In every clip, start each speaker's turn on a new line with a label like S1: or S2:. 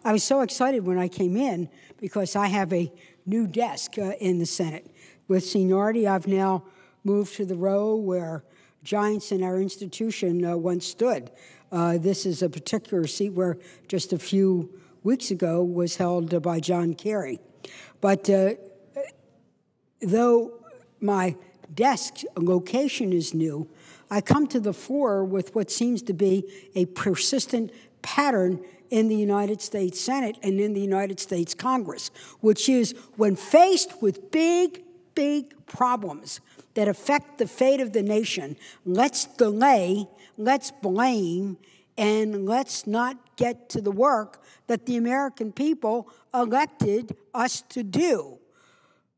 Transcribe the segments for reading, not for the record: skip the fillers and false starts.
S1: I was so excited when I came in because I have a new desk in the Senate. With seniority, I've now moved to the row where giants in our institution once stood. This is a particular seat where just a few weeks ago was held by John Kerry. But though my desk location is new, I come to the floor with what seems to be a persistent pattern in the United States Senate and in the United States Congress, which is when faced with big problems that affect the fate of the nation, let's delay, let's blame, and let's not get to the work that the American people elected us to do.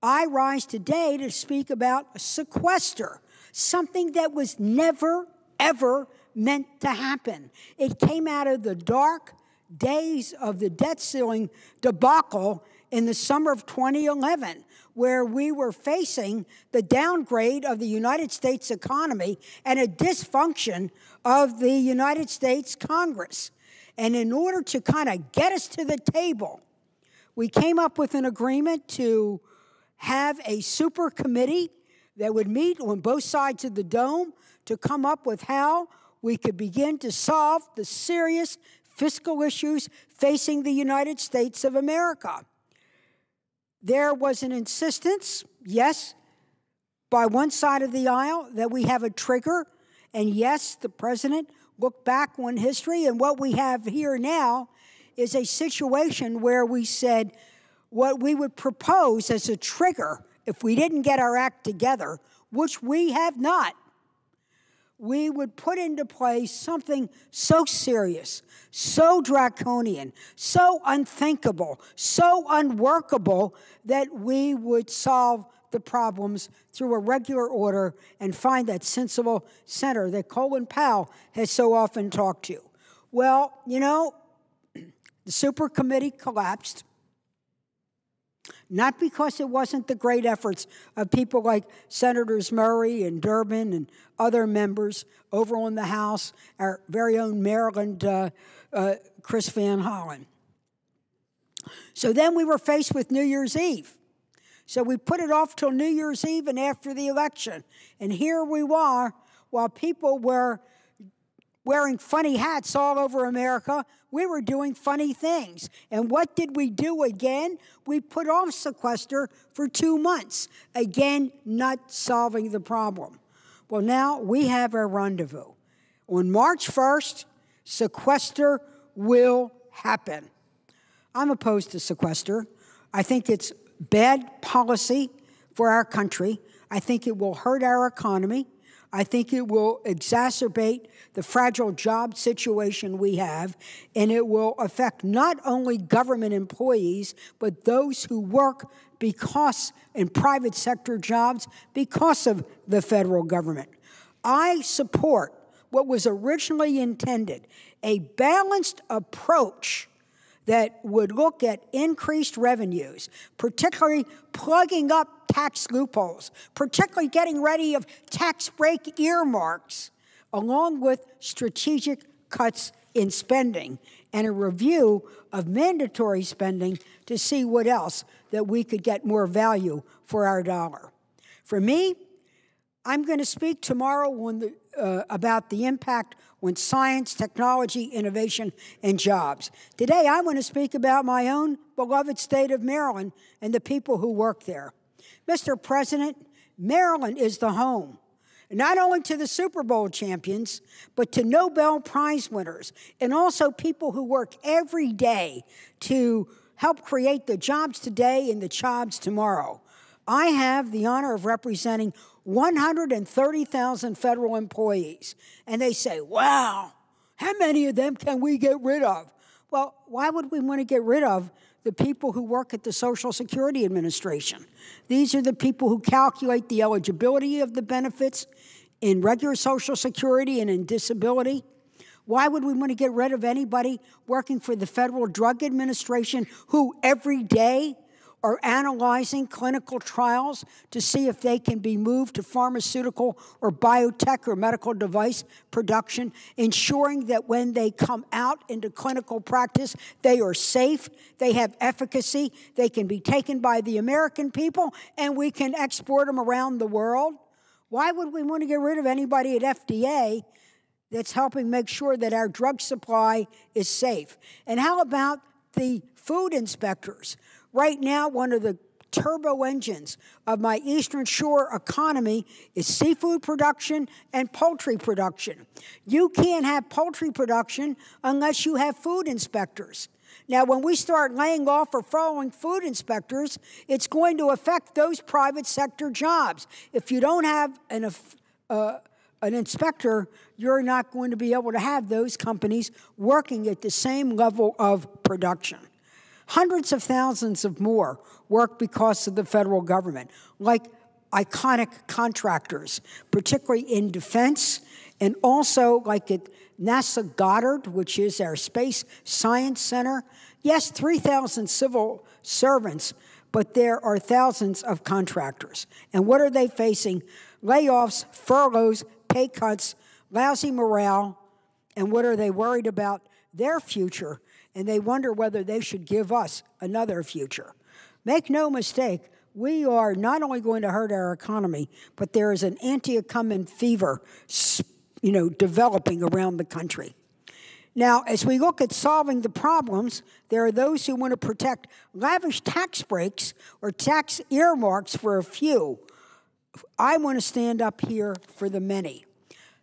S1: I rise today to speak about sequester, something that was never, ever meant to happen. It came out of the dark days of the debt ceiling debacle in the summer of 2011, where we were facing the downgrade of the United States economy and a dysfunction of the United States Congress. And in order to kind of get us to the table, we came up with an agreement to have a super committee that would meet on both sides of the dome to come up with how we could begin to solve the serious fiscal issues facing the United States of America. There was an insistence, yes, by one side of the aisle that we have a trigger, and yes, the president looked back on history, and what we have here now is a situation where we said what we would propose as a trigger if we didn't get our act together, which we have not. We would put into place something so serious, so draconian, so unthinkable, so unworkable that we would solve the problems through a regular order and find that sensible center that Colin Powell has so often talked to. Well, you know, the super committee collapsed. Not because it wasn't the great efforts of people like Senators Murray and Durbin and other members over on the House, our very own Maryland, Chris Van Hollen. So then we were faced with New Year's Eve. So we put it off till New Year's Eve and after the election. And here we are, while people were wearing funny hats all over America, we were doing funny things. And what did we do again? We put off sequester for 2 months, again, not solving the problem. Well, now we have our rendezvous. On March 1st, sequester will happen. I'm opposed to sequester. I think it's bad policy for our country. I think it will hurt our economy. I think it will exacerbate the fragile job situation we have, and it will affect not only government employees, but those who work in private sector jobs because of the federal government. I support what was originally intended, a balanced approach that would look at increased revenues, particularly plugging up tax loopholes, particularly getting rid of tax break earmarks, along with strategic cuts in spending and a review of mandatory spending to see what else that we could get more value for our dollar. For me, I'm going to speak tomorrow about the impact on science, technology, innovation, and jobs. Today, I want to speak about my own beloved state of Maryland and the people who work there. Mr. President, Maryland is the home, not only to the Super Bowl champions, but to Nobel Prize winners, and also people who work every day to help create the jobs today and the jobs tomorrow. I have the honor of representing 130,000 federal employees. And they say, wow, how many of them can we get rid of? Well, why would we want to get rid of the people who work at the Social Security Administration? These are the people who calculate the eligibility of the benefits in regular Social Security and in disability. Why would we want to get rid of anybody working for the Federal Drug Administration who every day are analyzing clinical trials to see if they can be moved to pharmaceutical or biotech or medical device production, ensuring that when they come out into clinical practice, they are safe, they have efficacy, they can be taken by the American people, and we can export them around the world. Why would we want to get rid of anybody at FDA that's helping make sure that our drug supply is safe? And how about the food inspectors? Right now, one of the turbo engines of my Eastern Shore economy is seafood production and poultry production. You can't have poultry production unless you have food inspectors. Now, when we start laying off or following food inspectors, it's going to affect those private sector jobs. If you don't have an inspector, you're not going to be able to have those companies working at the same level of production. Hundreds of thousands of more work because of the federal government, like iconic contractors, particularly in defense, and also like at NASA Goddard, which is our Space Science Center. Yes, 3,000 civil servants, but there are thousands of contractors. And what are they facing? Layoffs, furloughs, pay cuts, lousy morale, and what are they worried about? Their future, and they wonder whether they should give us another future. Make no mistake, we are not only going to hurt our economy, but there is an anti-incumbent fever, developing around the country. Now, as we look at solving the problems, there are those who want to protect lavish tax breaks or tax earmarks for a few. I want to stand up here for the many.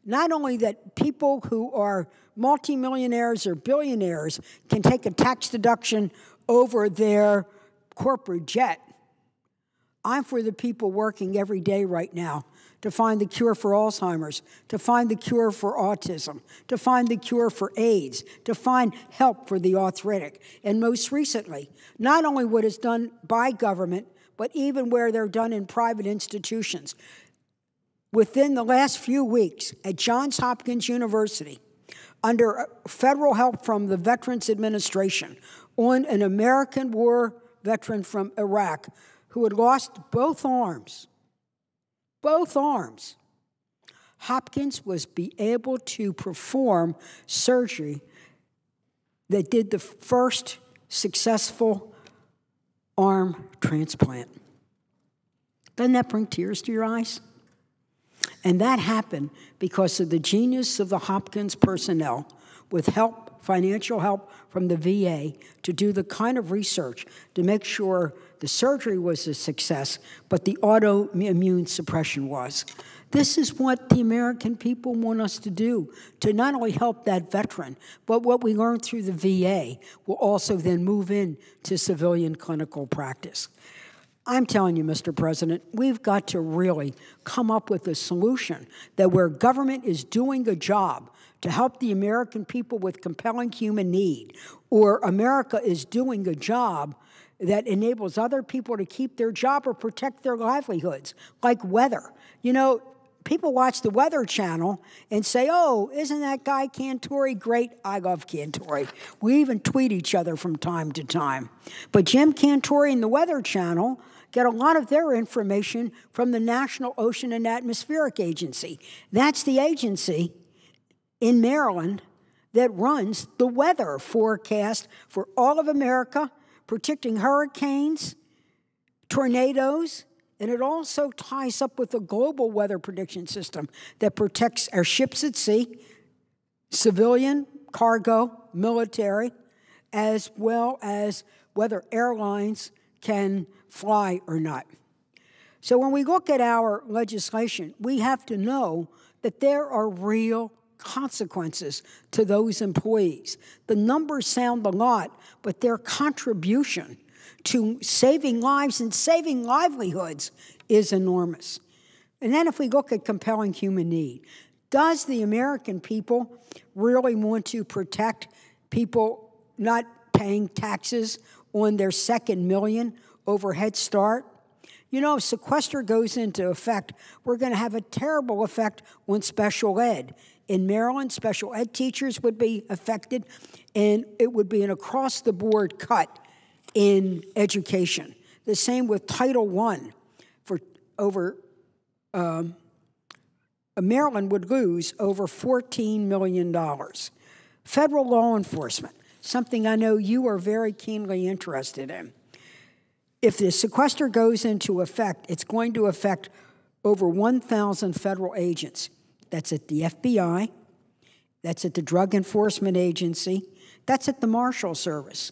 S1: Not only that people who are multimillionaires or billionaires can take a tax deduction over their corporate jet. I'm for the people working every day right now to find the cure for Alzheimer's, to find the cure for autism, to find the cure for AIDS, to find help for the arthritic. And most recently, not only what is done by government, but even where they're done in private institutions. Within the last few weeks at Johns Hopkins University, under federal help from the Veterans Administration, on an American war veteran from Iraq who had lost both arms, Hopkins was able to perform surgery that did the first successful arm transplant. Doesn't that bring tears to your eyes? And that happened because of the genius of the Hopkins personnel with help, financial help from the VA to do the kind of research to make sure the surgery was a success, but the autoimmune suppression was. This is what the American people want us to do, to not only help that veteran, but what we learned through the VA will also then move into civilian clinical practice. I'm telling you, Mr. President, we've got to really come up with a solution that where government is doing a job to help the American people with compelling human need, or America is doing a job that enables other people to keep their job or protect their livelihoods, like weather. You know, people watch the Weather Channel and say, oh, isn't that guy Cantore great? I love Cantore. We even tweet each other from time to time. But Jim Cantore and the Weather Channel get a lot of their information from the National Ocean and Atmospheric Agency. That's the agency in Maryland that runs the weather forecast for all of America, predicting hurricanes, tornadoes, and it also ties up with a global weather prediction system that protects our ships at sea, civilian, cargo, military, as well as whether airlines can fly or not. So when we look at our legislation, we have to know that there are real consequences to those employees. The numbers sound a lot, but their contribution to saving lives and saving livelihoods is enormous. And then if we look at compelling human need, does the American people really want to protect people not paying taxes on their second million over Head Start? You know, if Sequester goes into effect, we're going to have a terrible effect on special ed. In Maryland, special ed teachers would be affected, and it would be an across-the-board cut in education. The same with Title I. Maryland would lose over $14 million. Federal law enforcement, something I know you are very keenly interested in. If the sequester goes into effect, it's going to affect over 1,000 federal agents. That's at the FBI, that's at the Drug Enforcement Agency, that's at the Marshal Service.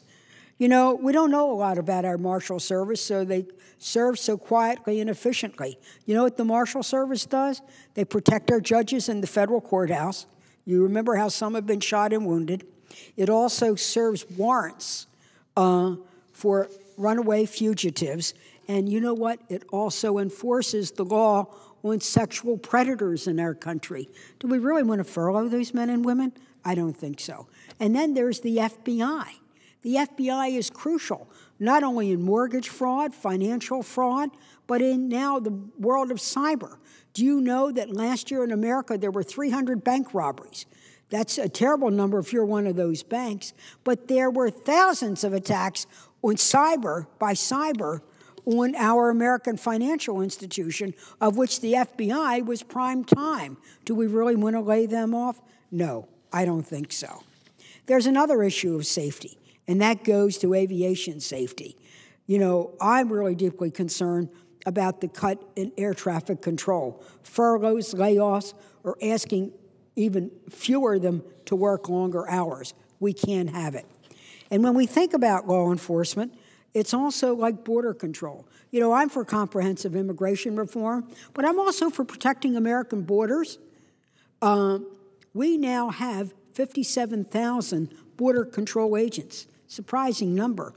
S1: You know, we don't know a lot about our Marshal Service, so they serve so quietly and efficiently. You know what the Marshal Service does? They protect our judges in the federal courthouse. You remember how some have been shot and wounded. It also serves warrants for runaway fugitives. And you know what? It also enforces the law on sexual predators in our country. Do we really want to furlough those men and women? I don't think so. And then there's the FBI. The FBI is crucial, not only in mortgage fraud, financial fraud, but in now the world of cyber. Do you know that last year in America there were 300 bank robberies? That's a terrible number if you're one of those banks. But there were thousands of attacks on by cyber, on our American financial institution, of which the FBI was prime time. Do we really want to lay them off? No, I don't think so. There's another issue of safety, and that goes to aviation safety. You know, I'm really deeply concerned about the cut in air traffic control. Furloughs, layoffs, or asking even fewer of them to work longer hours. We can't have it. And when we think about law enforcement, it's also like border control. You know, I'm for comprehensive immigration reform, but I'm also for protecting American borders. We now have 57,000 border control agents. Surprising number.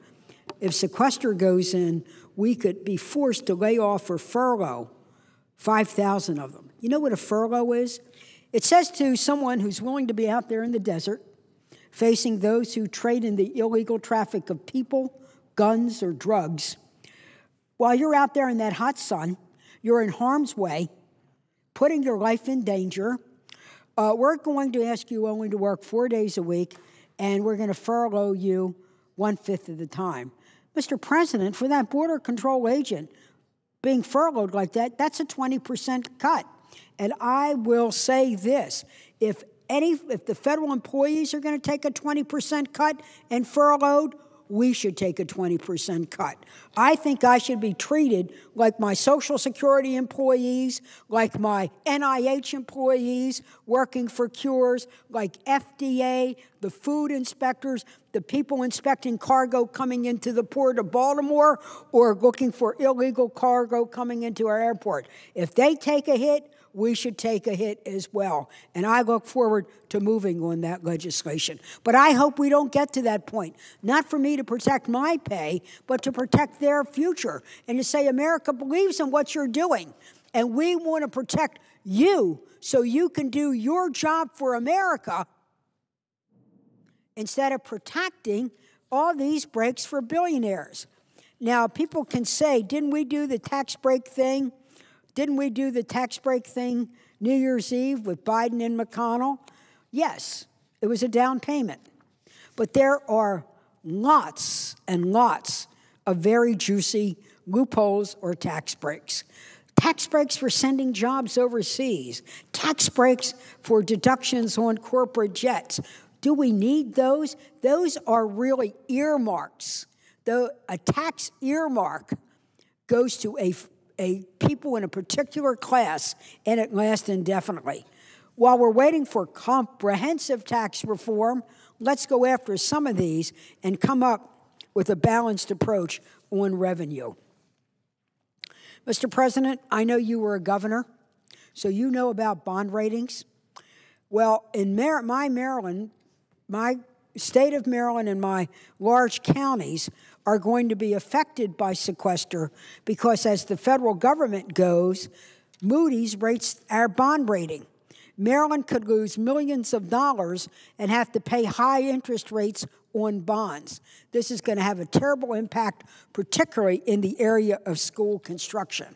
S1: If sequester goes in, we could be forced to lay off or furlough 5,000 of them. You know what a furlough is? It says to someone who's willing to be out there in the desert, facing those who trade in the illegal traffic of people, guns, or drugs, while you're out there in that hot sun, you're in harm's way, putting your life in danger. We're going to ask you only to work 4 days a week, and we're going to furlough you 1/5 of the time. Mr. President, for that border control agent being furloughed like that, that's a 20% cut. And I will say this, if the federal employees are going to take a 20% cut and furloughed, we should take a 20% cut. I think I should be treated like my Social Security employees, like my NIH employees working for cures, like FDA, the food inspectors, the people inspecting cargo coming into the port of Baltimore or looking for illegal cargo coming into our airport. If they take a hit, we should take a hit as well. And I look forward to moving on that legislation. But I hope we don't get to that point. Not for me to protect my pay, but to protect their future. And to say America believes in what you're doing. And we want to protect you so you can do your job for America instead of protecting all these breaks for billionaires. Now, people can say, didn't we do the tax break thing? Didn't we do the tax break thing New Year's Eve with Biden and McConnell? Yes, it was a down payment. But there are lots and lots of very juicy loopholes or tax breaks. Tax breaks for sending jobs overseas. Tax breaks for deductions on corporate jets. Do we need those? Those are really earmarks. A tax earmark goes to a people in a particular class, and it lasts indefinitely. While we're waiting for comprehensive tax reform, let's go after some of these and come up with a balanced approach on revenue. Mr. President, I know you were a governor, so you know about bond ratings. Well, in Maryland, my state of Maryland and my large counties are going to be affected by sequester because as the federal government goes, Moody's rates our bond rating. Maryland could lose millions of dollars and have to pay high interest rates on bonds. This is going to have a terrible impact, particularly in the area of school construction.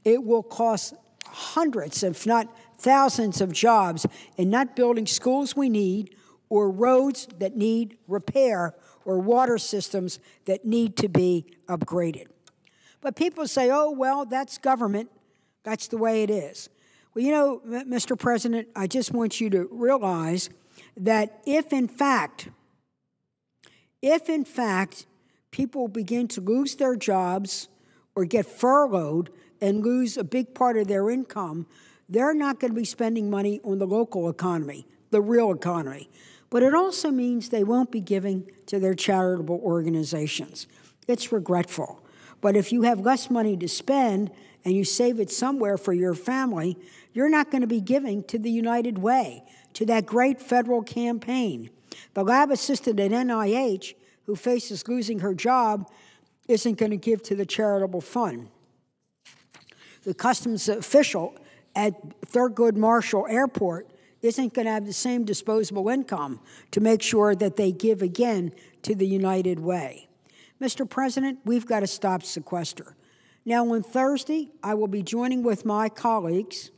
S1: It will cost hundreds, if not thousands, of jobs in not building schools we need, or roads that need repair, or water systems that need to be upgraded. But people say, oh, well, that's government. That's the way it is. Well, you know, Mr. President, I just want you to realize that if in fact people begin to lose their jobs or get furloughed and lose a big part of their income, they're not going to be spending money on the local economy, the real economy. But it also means they won't be giving to their charitable organizations. It's regretful. But if you have less money to spend and you save it somewhere for your family, you're not going to be giving to the United Way, to that great federal campaign. The lab assistant at NIH, who faces losing her job, isn't going to give to the charitable fund. The customs official at Thurgood Marshall Airport isn't going to have the same disposable income to make sure that they give again to the United Way. Mr. President, we've got to stop sequester. Now, on Thursday, I will be joining with my colleagues,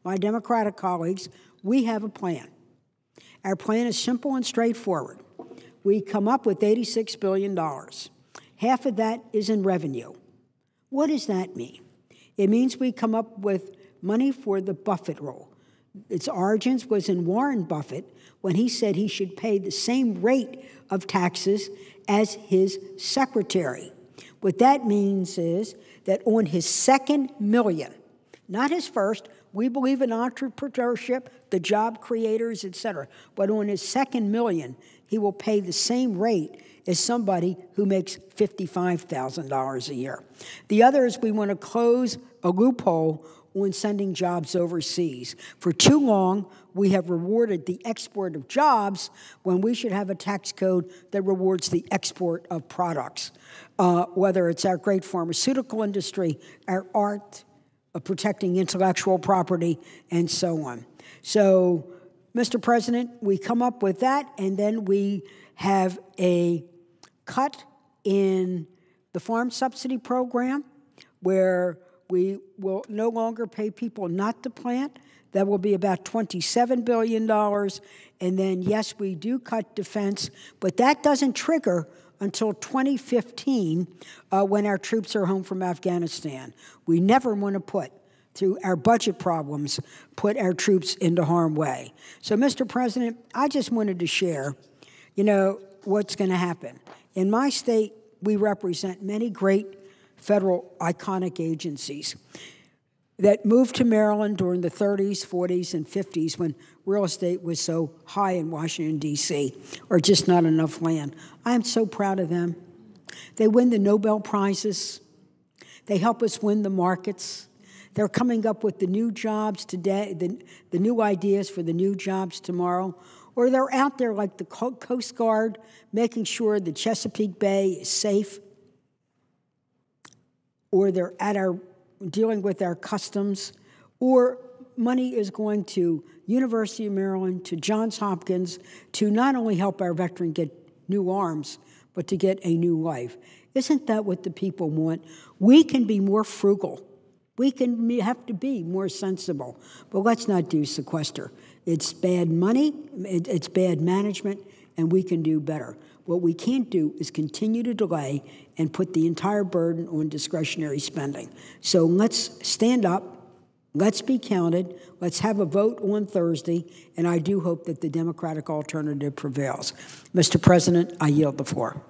S1: my Democratic colleagues. We have a plan. Our plan is simple and straightforward. We come up with $86 billion. Half of that is in revenue. What does that mean? It means we come up with money for the Buffett rule. Its origins was in Warren Buffett when he said he should pay the same rate of taxes as his secretary. What that means is that on his second million, not his first, we believe in entrepreneurship, the job creators, et cetera, but on his second million, he will pay the same rate as somebody who makes $55,000 a year. The other is we want to close a loophole on sending jobs overseas. For too long, we have rewarded the export of jobs when we should have a tax code that rewards the export of products, whether it's our great pharmaceutical industry, our art, protecting intellectual property, and so on. So, Mr. President, we come up with that, and then we have a cut in the farm subsidy program where we will no longer pay people not to plant. That will be about $27 billion. And then, yes, we do cut defense, but that doesn't trigger until 2015 when our troops are home from Afghanistan. We never want to put, through our budget problems, put our troops into harm's way. So, Mr. President, I just wanted to share, you know, what's going to happen. In my state, we represent many great federal iconic agencies that moved to Maryland during the 30s, 40s, and 50s when real estate was so high in Washington, D.C., or just not enough land. I am so proud of them. They win the Nobel Prizes. They help us win the markets. They're coming up with the new jobs today, the new ideas for the new jobs tomorrow. Or they're out there like the Coast Guard, making sure the Chesapeake Bay is safe. Or they're at our dealing with our customs, or money is going to University of Maryland, to Johns Hopkins, to not only help our veteran get new arms, but to get a new life. Isn't that what the people want? We can be more frugal. We have to be more sensible. But let's not do sequester. It's bad money, it's bad management, and we can do better. What we can't do is continue to delay and put the entire burden on discretionary spending. So let's stand up, let's be counted, let's have a vote on Thursday, and I do hope that the Democratic alternative prevails. Mr. President, I yield the floor.